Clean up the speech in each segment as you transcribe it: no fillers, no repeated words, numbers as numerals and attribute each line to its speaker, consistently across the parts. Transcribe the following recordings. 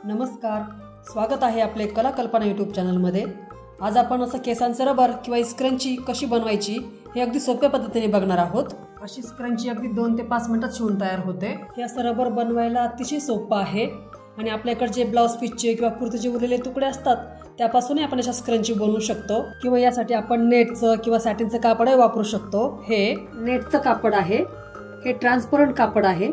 Speaker 1: नमस्कार, स्वागत आहे आपले कला कल्पना यूट्यूब चॅनलमध्ये। आज आपण असं केसांचं रबर किंवा स्क्रंची कशी बनवायची हे अगदी सोप्या पद्धतीने बघणार आहोत। अशी स्क्रंची अगदी 2 ते 5 मिनिटात शिवून तयार होते। हे असं रबर बनवायला अतिशय सोपं आहे आणि आपल्याकडे जे ब्लाउज पीसचे किंवा कुर्तीचे उरलेले तुकडे असतात त्यापासूनही आपण अशा स्क्रंची बनवू शकतो किंवा यासाठी आपण नेटचं किंवा सॅटिनचं कापडही वापरू शकतो। हे नेटचं कापड आहे, हे ट्रान्सपरंट कापड आहे।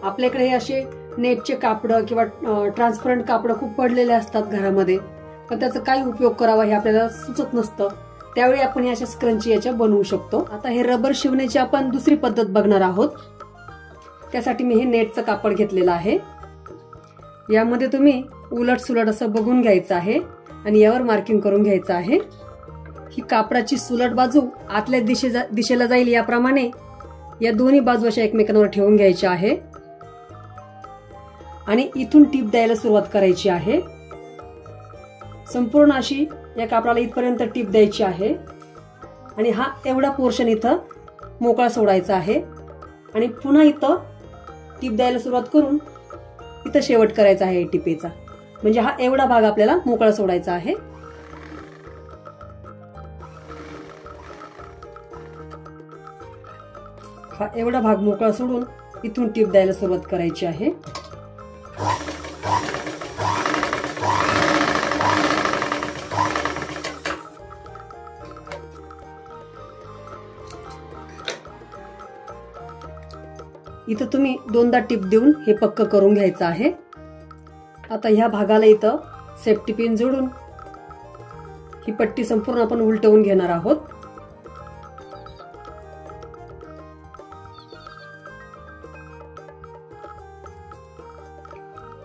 Speaker 1: आपल्याकडे हे असे नेटचे कापड किंवा ट्रान्सपरंट कापड खूप पडलेले असतात घरामध्ये, पण त्याचा काय उपयोग करावा हे आपल्याला सुचत नसतं। त्यावेळी आपण अशा स्क्रंची याच्या बनवू शकतो। आता हे रबर शिवण्याची आपण दुसरी पद्धत बघणार आहोत। त्यासाठी मी हे नेटचं कापड घेतलेलं आहे। यामध्ये तुम्ही उलट सुलट असं बघून घ्यायचं आहे आणि यावर मार्किंग करून घ्यायचं आहे। ही कापडाची सुलट बाजू आतल्या दिशेला जाईल याप्रमाणे या दोन्ही बाजू अशा एकमेकांवर ठेवून घ्यायच्या आहे आणि इथून टीप द्यायला सुरुवात करायची आहे। संपूर्ण अशी या कापडाला इथपर्यंत टीप द्यायची आहे आणि हा एवढा पोर्शन इथं मोकळा सोडायचा आहे आणि पुन्हा इथं टीप द्यायला सुरुवात करून इथं शेवट करायचा आहे टिपेचा। म्हणजे हा एवढा भाग आपल्याला मोकळा सोडायचा आहे। हा एवढा भाग मोकळा सोडून इथून टीप द्यायला सुरुवात करायची आहे। इथं तुम्ही 2दा टिप देऊन हे पक्क करून घ्यायचं आहे। आता ह्या भागाला इथं सेफ्टी पिन जोडून ही पट्टी संपूर्ण आपण उलटवून घेणार आहोत।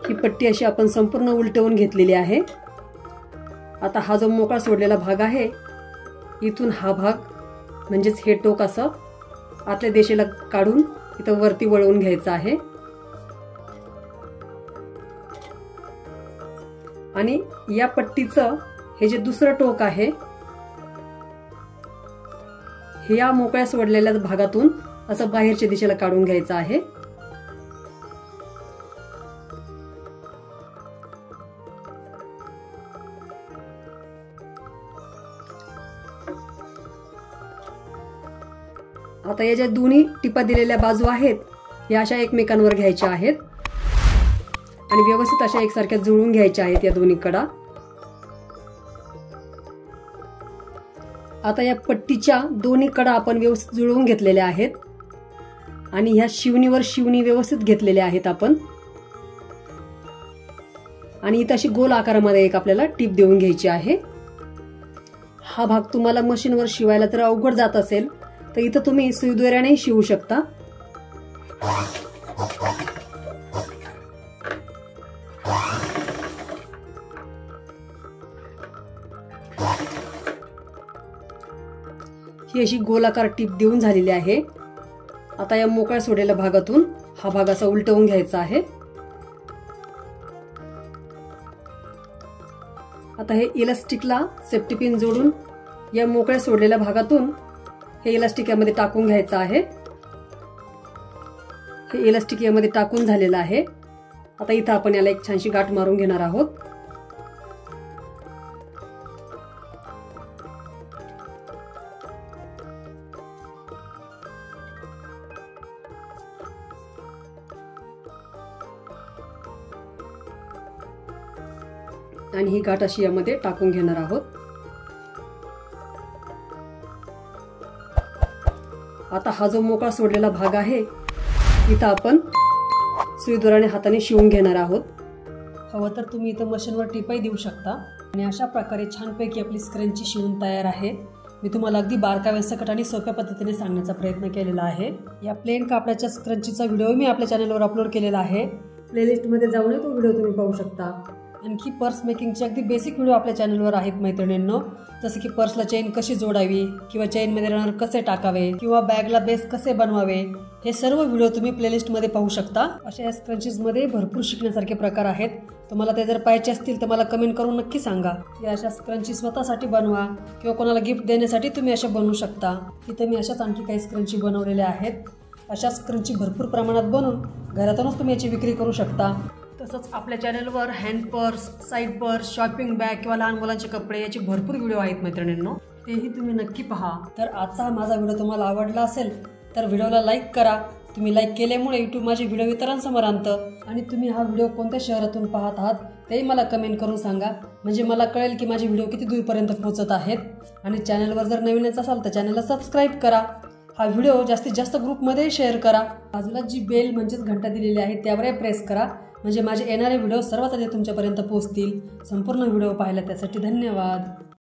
Speaker 1: ही पट्टी अशी आपण संपूर्ण उलटवून घेतलेली आहे। आता हा जो मोकळा सोडलेला भाग आहे इथून हा भाग म्हणजेच हे टोक असं आतल्या दिशेला काढून इथं वरती वळवून घ्यायचं आहे आणि या पट्टीचं हे जे दुसरं टोक आहे हे या मोकळ्या सोडलेल्या भागातून असं बाहेरच्या दिशेला काढून घ्यायचं आहे। आता या ज्या दोन्ही टिपा दिलेल्या बाजू आहेत या अशा एकमेकांवर घ्यायच्या आहेत आणि व्यवस्थित अशा एकसारख्या जुळवून घ्यायच्या आहेत या दोन्ही कडा। आता या पट्टीच्या दोन्ही कडा आपण व्यवस्थित जुळवून घेतलेल्या आहेत आणि ह्या शिवणीवर शिवणी व्यवस्थित घेतलेल्या आहेत आपण आणि इथं अशी गोल आकारामध्ये एक आपल्याला टीप देऊन घ्यायची आहे। हा भाग तुम्हाला मशीनवर शिवायला जर अवघड जात असेल तर इथं तुम्ही सुई दोऱ्याने शिवू शकता। ही अशी गोलाकार टीप देऊन झालेली आहे। आता या मोकळ्या सोडलेल्या भागातून हा भाग असा उलटवून घ्यायचा आहे। आता हे इलास्टिकला सेफ्टी पिन जोडून या मोकळ्या सोडलेल्या भागातून हे इलास्टिक यामध्ये टाकून घ्यायचं आहे। हे इलास्टिक यामध्ये टाकून झालेलं आहे। आता इथं आपण याला एक छानशी गाठ मारून घेणार आहोत। आणि ही गाठ अशी यामध्ये टाकून घेणार आहोत। आता हा जो मोकळा सोडलेला भाग आहे इथं आपण सुई दोऱ्याने हाताने शिवून घेणार आहोत। हवं तर तुम्ही इथं मशीनवर टिपही देऊ शकता आणि अशा प्रकारे छानपैकी आपली स्क्रंची शिवून तयार आहे। मी तुम्हाला अगदी बारकाव्यासकट आणि सोप्या पद्धतीने सांगण्याचा प्रयत्न केलेला आहे। या प्लेन कापडाच्या स्क्रंचीचा व्हिडिओ मी आपल्या चॅनलवर अपलोड केलेला आहे। प्लेलिस्टमध्ये जाऊन तो व्हिडिओ तुम्ही पाहू शकता। आणखी पर्स मेकिंगचे अगदी बेसिक व्हिडिओ आपल्या चॅनलवर आहेत मैत्रिणींनो, जसे की पर्सला चेन कशी जोडावी किंवा चेनमध्ये रनर कसे टाकावे किंवा बॅगला बेस कसे बनवावे, हे सर्व व्हिडिओ तुम्ही प्लेलिस्टमध्ये पाहू शकता। अशा या स्क्रंचीजमध्ये भरपूर शिकण्यासारखे प्रकार आहेत। तुम्हाला ते जर पाहिजे असतील तर मला कमेंट करून नक्की सांगा। या अशा स्क्रंची स्वतःसाठी बनवा किंवा कोणाला गिफ्ट देण्यासाठी तुम्ही अशा बनवू शकता। इथे मी अशाच आणखी काही स्क्रंची बनवलेल्या आहेत। अशा स्क्रंची भरपूर प्रमाणात बनवून घरातूनच तुम्ही याची विक्री करू शकता। तसंच आपल्या चॅनलवर hand purse, side purse, shopping bag किंवा लहान मुलांचे कपडे याचे भरपूर व्हिडिओ आहेत मैत्रिणींनो, तेही तुम्ही नक्की पहा। तर आजचा हा माझा व्हिडिओ तुम्हाला आवडला असेल तर व्हिडिओला लाईक करा। तुम्ही लाईक केल्यामुळे यूट्यूब माझे व्हिडिओ इतरांसमोर आणतं आणि तुम्ही हा व्हिडिओ कोणत्या शहरातून पाहत आहात तेही मला कमेंट करून सांगा, म्हणजे मला कळेल की माझे व्हिडिओ किती दूरपर्यंत पोहोचत आहेत। आणि चॅनलवर जर नवीनच असाल तर चॅनलला सबस्क्राईब करा। हा व्हिडिओ जास्तीत जास्त ग्रुपमध्ये शेअर करा। बाजूला जी बेल म्हणजेच घंटा दिलेली आहे त्यावरही प्रेस करा, म्हणजे माझे येणारे व्हिडिओ सर्वात आधी तुमच्यापर्यंत पोहोचतील। संपूर्ण व्हिडिओ पाहिला त्यासाठी धन्यवाद।